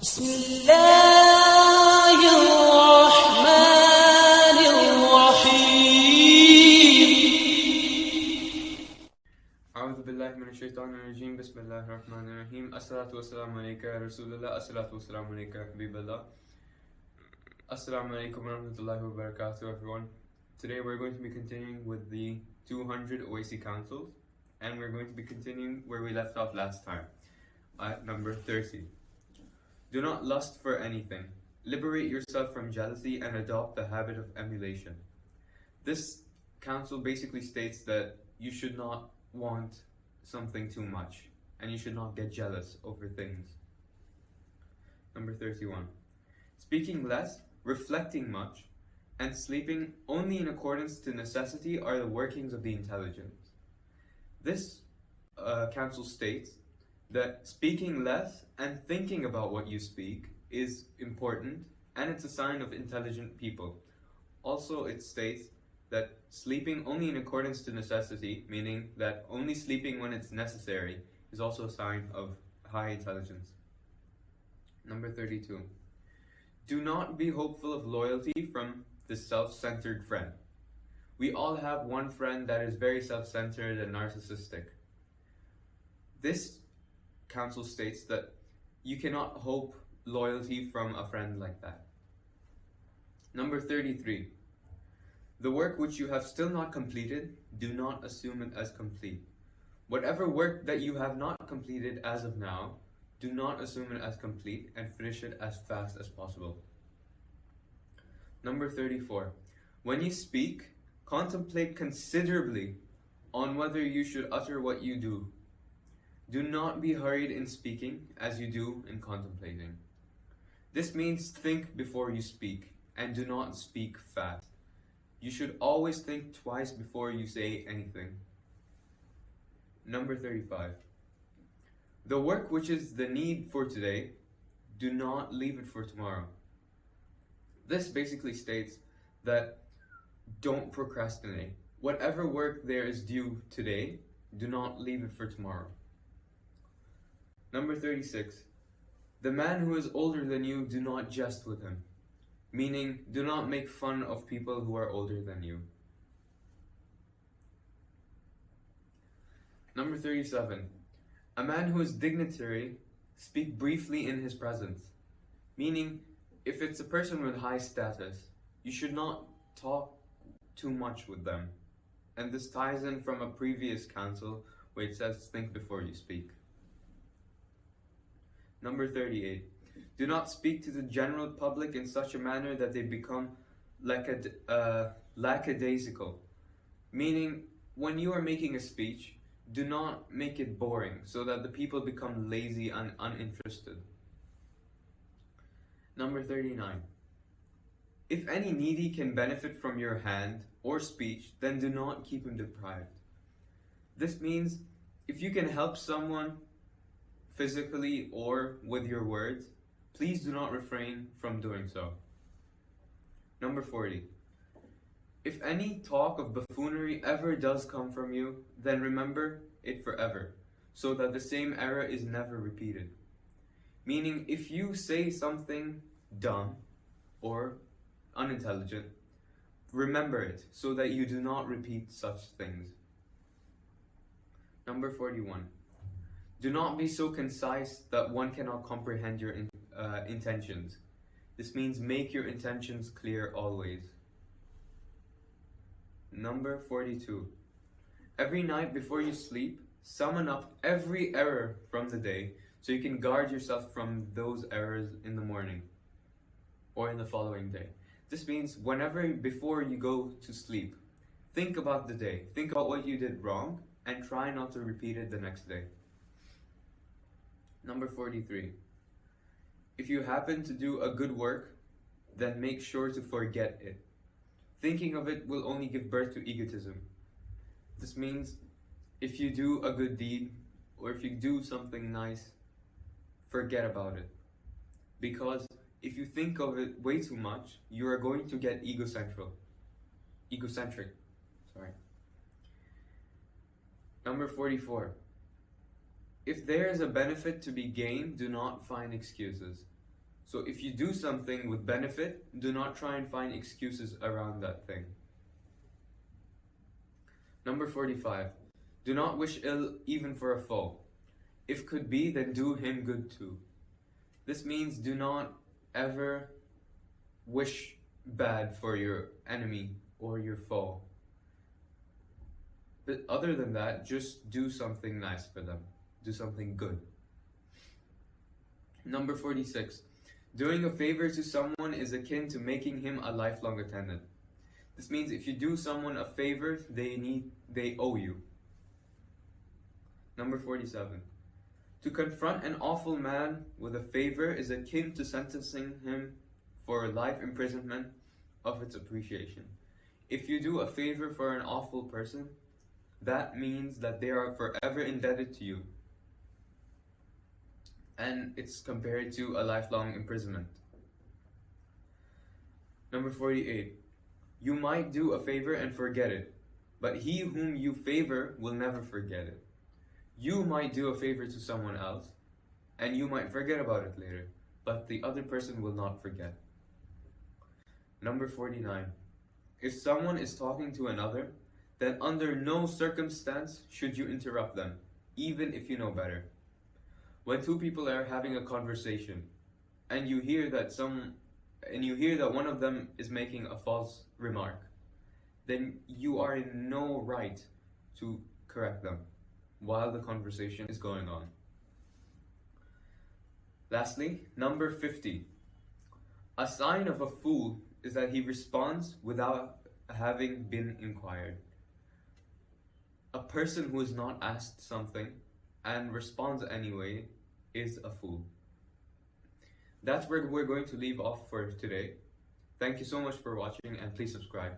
بسم الله الرحمن الرحيم أعوذ بالله من الشيطان الرجيم بسم الله الرحمن الرحيم الصلاة والسلام عليك يا رسول الله الصلاة والسلام عليك يا حبيب الله Assalamu alaikum warahmatullahi wabarakatuh everyone. Today we're going to be continuing with the 200 Owaisi Councils, and we're going to be continuing where we left off last time at number 30. Do not lust for anything. Liberate yourself from jealousy and adopt the habit of emulation. This council basically states that you should not want something too much, and you should not get jealous over things. Number 31. Speaking less, reflecting much, and sleeping only in accordance to necessity are the workings of the intelligence. This council states that speaking less and thinking about what you speak is important, and it's a sign of intelligent people. Also, it states that sleeping only in accordance to necessity, meaning that only sleeping when it's necessary, is also a sign of high intelligence. Number 32. Do not be hopeful of loyalty from the self-centered friend. We all have one friend that is very self-centered and narcissistic. This council states that you cannot hope loyalty from a friend like that. Number 33. The work which you have still not completed, do not assume it as complete. Whatever work that you have not completed as of now, do not assume it as complete and finish it as fast as possible. Number 34. When you speak, contemplate considerably on whether you should utter what you do. Do not be hurried in speaking as you do in contemplating. This means think before you speak, and do not speak fast. You should always think twice before you say anything. Number 35. The work which is the need for today, do not leave it for tomorrow. This basically states that don't procrastinate. Whatever work there is due today, do not leave it for tomorrow. Number 36. The man who is older than you, do not jest with him. Meaning, do not make fun of people who are older than you. Number 37. A man who is dignitary, speak briefly in his presence. Meaning, if it's a person with high status, you should not talk too much with them. And this ties in from a previous council where it says think before you speak. Number 38. Do not speak to the general public in such a manner that they become lackadaisical. Meaning, when you are making a speech, do not make it boring so that the people become lazy and uninterested. Number 39. If any needy can benefit from your hand or speech, then do not keep him deprived. This means if you can help someone physically or with your words, please do not refrain from doing so. Number 40. If any talk of buffoonery ever does come from you, then remember it forever, so that the same error is never repeated. Meaning, if you say something dumb or unintelligent, remember it, so that you do not repeat such things. Number 41. Do not be so concise that one cannot comprehend your intentions. This means make your intentions clear always. Number 42. Every night before you sleep, summon up every error from the day so you can guard yourself from those errors in the morning or in the following day. This means whenever before you go to sleep, think about the day, think about what you did wrong, and try not to repeat it the next day. Number 43. If you happen to do a good work, then make sure to forget it. Thinking of it will only give birth to egotism. This means if you do a good deed or if you do something nice, forget about it. Because if you think of it way too much, you are going to get egocentric. Number 44. If there is a benefit to be gained, do not find excuses. So if you do something with benefit, do not try and find excuses around that thing. Number 45. Do not wish ill even for a foe. If could be, then do him good too. This means do not ever wish bad for your enemy or your foe. But other than that, just do something nice for them. Do something good. Number 46. Doing a favor to someone is akin to making him a lifelong attendant. This means if you do someone a favor, they owe you. Number 47. To confront an awful man with a favor is akin to sentencing him for life imprisonment of its appreciation. If you do a favor for an awful person, that means that they are forever indebted to you. And it's compared to a lifelong imprisonment. Number 48. You might do a favor and forget it, but he whom you favor will never forget it. You might do a favor to someone else, and you might forget about it later, but the other person will not forget. Number 49. If someone is talking to another, then under no circumstance should you interrupt them, even if you know better. When two people are having a conversation, and you hear that one of them is making a false remark, then you are in no right to correct them while the conversation is going on. Lastly, number 50. A sign of a fool is that he responds without having been inquired. A person who is not asked something and responds anyway is a fool. That's where we're going to leave off for today. Thank you so much for watching, and please subscribe.